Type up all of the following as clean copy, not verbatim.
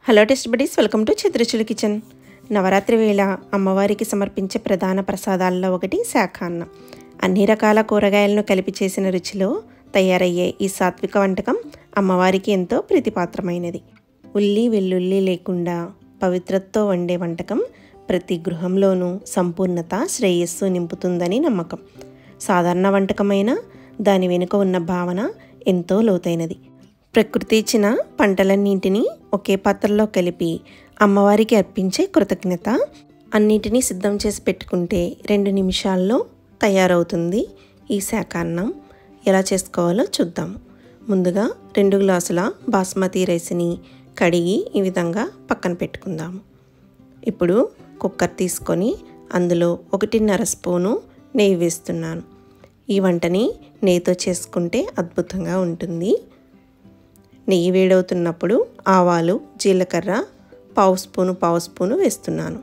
Hello taste buddies, welcome to Chitrachula kitchen. Navaratri వేళ అమ్మవారికి సమర్పించే ప్రధాన ప్రసాదాల్లో ఒకటి శాఖాన్నం. అన్ని రకాల కూరగాయలను కలిపి చేసిన రుచిలో తయారయ్యే ఈ సాత్విక వంటకం అమ్మవారికి ఎంతో ప్రీతిపాత్రమైనది. ఉల్లి వెల్లుల్లి లేకుండా పవిత్రతతో వండే వంటకం ప్రతి గృహంలోనూ సంపూర్ణత, శ్రేయస్సు నింపుతుందని నమ్మకం. సాధారణ వంటకమైన దాని వెనుక ఉన్న భావన ఎంతో లోతైనది. ప్రకృతి ఇచ్చిన పంటలన్నింటినీ ఒకే పాత్రలో కలిపి అమ్మవారికి అర్పించే కృతజ్ఞత. అన్నింటినీ సిద్ధం చేసి పెట్టుకుంటే 2 నిమిషాల్లో తయారవుతుంది ఈ శాఖాన్నం. ఎలా చేసుకోవాలో చూద్దాము. ముందుగా 2 గ్లాసుల బాస్మతి రైస్ని కడిగి ఈ విధంగా పక్కన పెట్టుకుందాము. ఇప్పుడు కుక్కర్ తీసుకొని అందులో 1.5 స్పూను నెయ్యి వేస్తున్నాను. ఈ వంటని నెయ్యితో చేసుకుంటే అద్భుతంగా ఉంటుంది. నెయ్యి వేడవుతున్నప్పుడు ఆవాలు, జీలకర్ర పావు స్పూను వేస్తున్నాను.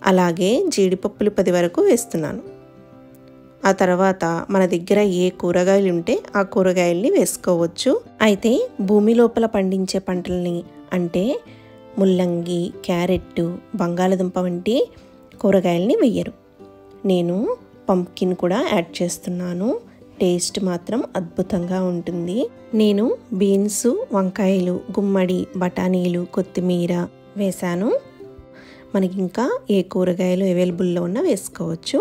అలాగే జీడిపప్పులు 10 వరకు వేస్తున్నాను. ఆ తర్వాత మన దగ్గర ఏ కూరగాయలు ఉంటే ఆ కూరగాయల్ని వేసుకోవచ్చు. అయితే భూమి లోపల పండించే పంటల్ని అంటే ముల్లంగి, క్యారెట్, బంగాళదుంప వంటి కూరగాయల్ని వేయరు. నేను పంప్కిన్ కూడా యాడ్ చేస్తున్నాను. టేస్ట్ మాత్రం అద్భుతంగా ఉంటుంది. నేను బీన్స్, వంకాయలు, గుమ్మడి, బఠానీలు, కొత్తిమీర వేశాను. మనకి ఇంకా ఏ కూరగాయలు అవైలబుల్లో ఉన్నా వేసుకోవచ్చు.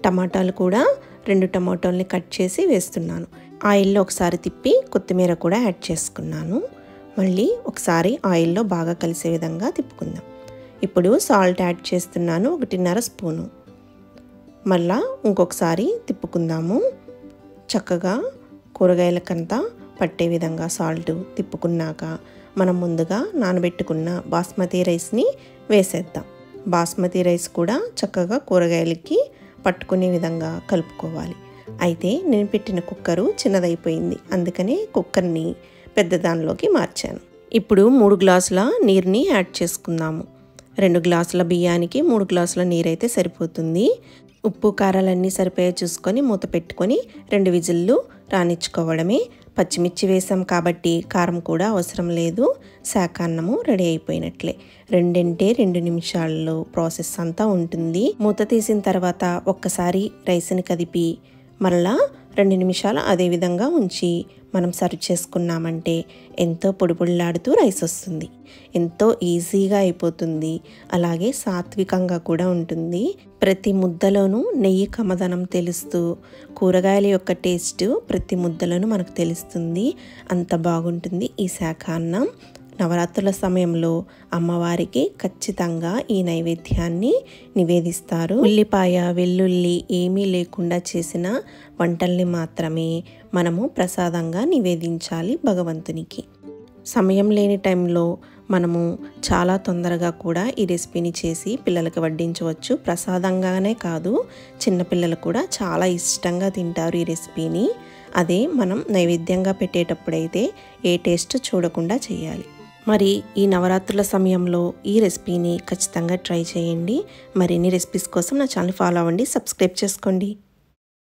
టమాటాలు కూడా 2 టమాటాలని కట్ చేసి వేస్తున్నాను. ఆయిల్లో ఒకసారి తిప్పి కొత్తిమీర కూడా యాడ్ చేసుకున్నాను. మళ్ళీ ఒకసారి ఆయిల్లో బాగా కలిసే విధంగా తిప్పుకుందాం. ఇప్పుడు సాల్ట్ యాడ్ చేస్తున్నాను, 1.5 స్పూను. మళ్ళా ఇంకొకసారి తిప్పుకుందాము. చక్కగా కూరగాయలకంతా పట్టే విధంగా సాల్ట్ తిప్పుకున్నాక మనం ముందుగా నానబెట్టుకున్న బాస్మతి రైస్ని వేసేద్దాం. బాస్మతి రైస్ కూడా చక్కగా కూరగాయలకి పట్టుకునే విధంగా కలుపుకోవాలి. అయితే నేను పెట్టిన కుక్కరు చిన్నదైపోయింది, అందుకనే కుక్కర్ని పెద్ద దానిలోకి మార్చాను. ఇప్పుడు 3 గ్లాసుల నీరుని యాడ్ చేసుకుందాము. 2 గ్లాసుల బియ్యానికి 3 గ్లాసుల నీరైతే సరిపోతుంది. ఉప్పు కారాలన్నీ సరిపోయే చూసుకొని మూత పెట్టుకొని 2 విజిల్లు రానిచ్చుకోవడమే. పచ్చిమిర్చి వేసాం కాబట్టి కారం కూడా అవసరం లేదు. శాఖాన్నము రెడీ అయిపోయినట్లే. 2 నిమిషాల్లో ప్రాసెస్ అంతా ఉంటుంది. మూత తీసిన తర్వాత ఒక్కసారి రైస్ని కదిపి మరలా 2 నిమిషాలు అదే విధంగా ఉంచి మనం సర్వ్ చేసుకున్నామంటే ఎంతో పొడిపొడిలాడుతూ రైస్ వస్తుంది. ఎంతో ఈజీగా అయిపోతుంది. అలాగే సాత్వికంగా కూడా ఉంటుంది. ప్రతి ముద్దలోనూ నెయ్యి కమ్మదనం తెలుస్తూ కూరగాయల యొక్క టేస్ట్ ప్రతి ముద్దలోనూ మనకు తెలుస్తుంది. అంత బాగుంటుంది ఈ శాఖాన్నం. నవరాత్రుల సమయంలో అమ్మవారికి ఖచ్చితంగా ఈ నైవేద్యాన్ని నివేదిస్తారు. ఉల్లిపాయ, వెల్లుల్లి ఏమీ లేకుండా చేసిన వంటల్ని మాత్రమే మనము ప్రసాదంగా నివేదించాలి భగవంతునికి. సమయం లేని టైంలో మనము చాలా తొందరగా కూడా ఈ రెసిపీని చేసి పిల్లలకి వడ్డించవచ్చు. ప్రసాదంగానే కాదు, చిన్నపిల్లలు కూడా చాలా ఇష్టంగా తింటారు ఈ రెసిపీని. అదే మనం నైవేద్యంగా పెట్టేటప్పుడైతే ఏ టేస్ట్ చూడకుండా చేయాలి. మరి ఈ నవరాత్రుల సమయంలో ఈ రెసిపీని ఖచ్చితంగా ట్రై చేయండి. మరిన్ని రెసిపీస్ కోసం నా ఛానల్ ఫాలో అవ్వండి, సబ్స్క్రైబ్ చేసుకోండి.